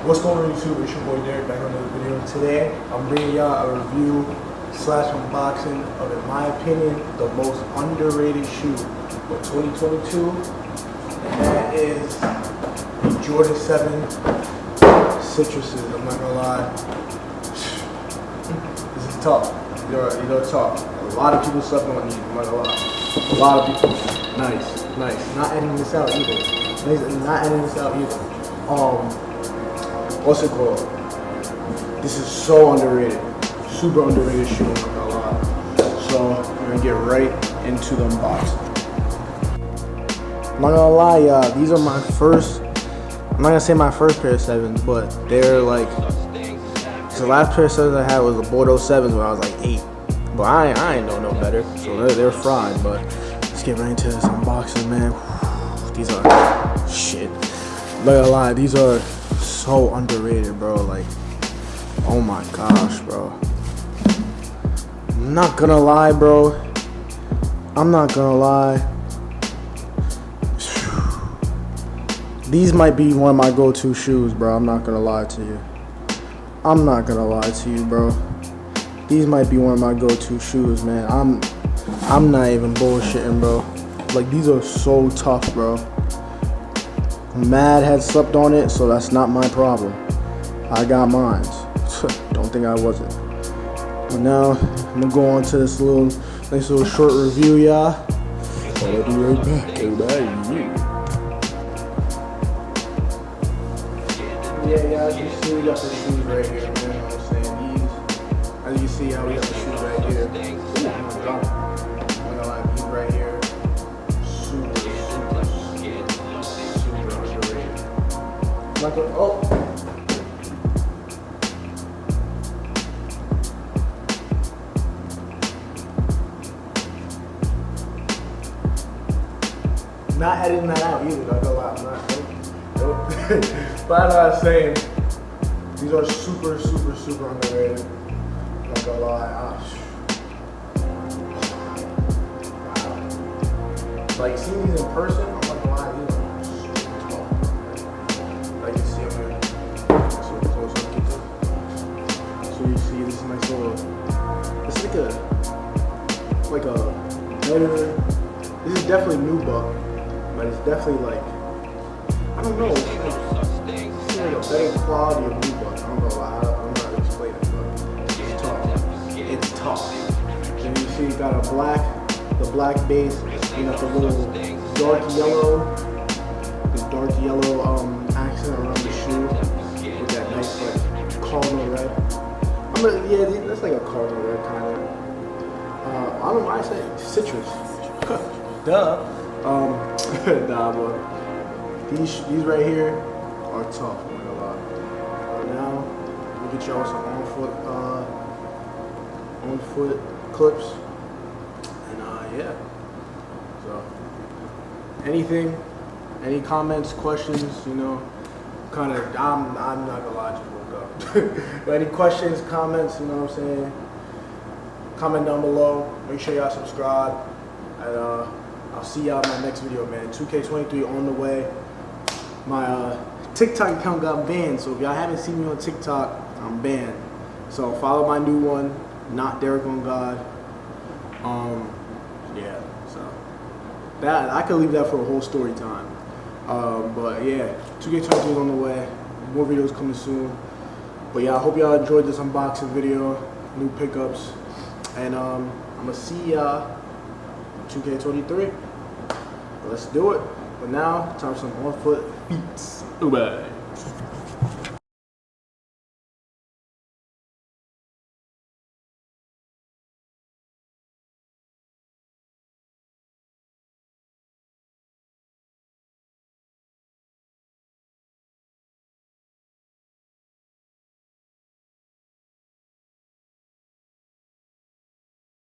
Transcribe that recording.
What's going on YouTube? It's your boy Derek back on another video. Today I'm bringing y'all a review slash unboxing of, in my opinion, the most underrated shoe for 2022, and that is the Jordan 7 Citruses. I'm not gonna lie, this is tough. These are tough. A lot of people slept on these. I'm not gonna lie. A lot of people. Nice. Not editing this out either. What's it called? This is so underrated. Super underrated shoe, I'm not gonna lie. So we're gonna get right into the unboxing. I'm not gonna lie, y'all, these are my first, I'm not gonna say my first pair of 7s, but they're like, the last pair of 7s I had was the Bordeaux 7s when I was like 8. But I ain't know no better, so they're fried. But let's get right into this unboxing, man. These are, shit. I'm not gonna lie, these are so underrated, bro. Like, oh my gosh, bro. I'm not gonna lie, bro. These might be one of my go-to shoes, bro. I'm not gonna lie to you. Bro. These might be one of my go-to shoes, man. I'm not even bullshitting, bro. Like, these are so tough, bro. Mad had slept on it, so that's not my problem. I got mine. Don't think I wasn't. But now I'm gonna go on to this nice little short review, y'all. I'll be right back, everybody. Yeah, as you see, we got the shoes right here, man. You know what I'm saying? These, as you see, how we got the shoes right here. Ooh, oh my God. I'm gonna lie, these right here. Not editing that out either, though. No lie, I'm not. Nope. But as I was saying, these are super underrated. I'm not gonna lie. Wow. Like, seeing these in person, I'm not gonna lie, these are super tall. Like, you see them here. So close up, get this. So you see this nice little, it's like a better, this is definitely nubuck, but it's definitely like, I don't know, it's like a better quality of nubuck. I don't know why, I'm not explaining it, but it's tough. And you see you got the black base, you got the little dark yellow accent around the shoe with that nice like cardinal red. Yeah, that's like a cardinal red kind of. I don't know why I say citrus. Duh. Nah, but these right here are tough. I'm not gonna lie. Now we'll get y'all some on foot clips, and yeah. So, any comments, questions, you know, kind of, I'm not gonna lie, just woke up. But any questions, comments, you know what I'm saying, comment down below. Make sure y'all subscribe, and I'll see y'all in my next video, man. 2K23 on the way. My TikTok account got banned, so if y'all haven't seen me on TikTok, I'm banned. So follow my new one, not Derek on God. Yeah, so that I could leave that for a whole story time. But yeah, 2K23 is on the way. More videos coming soon. But yeah, I hope y'all enjoyed this unboxing video, new pickups, and I'm gonna see y'all 2K23. Let's do it. But now, time for some on foot beats. Bye.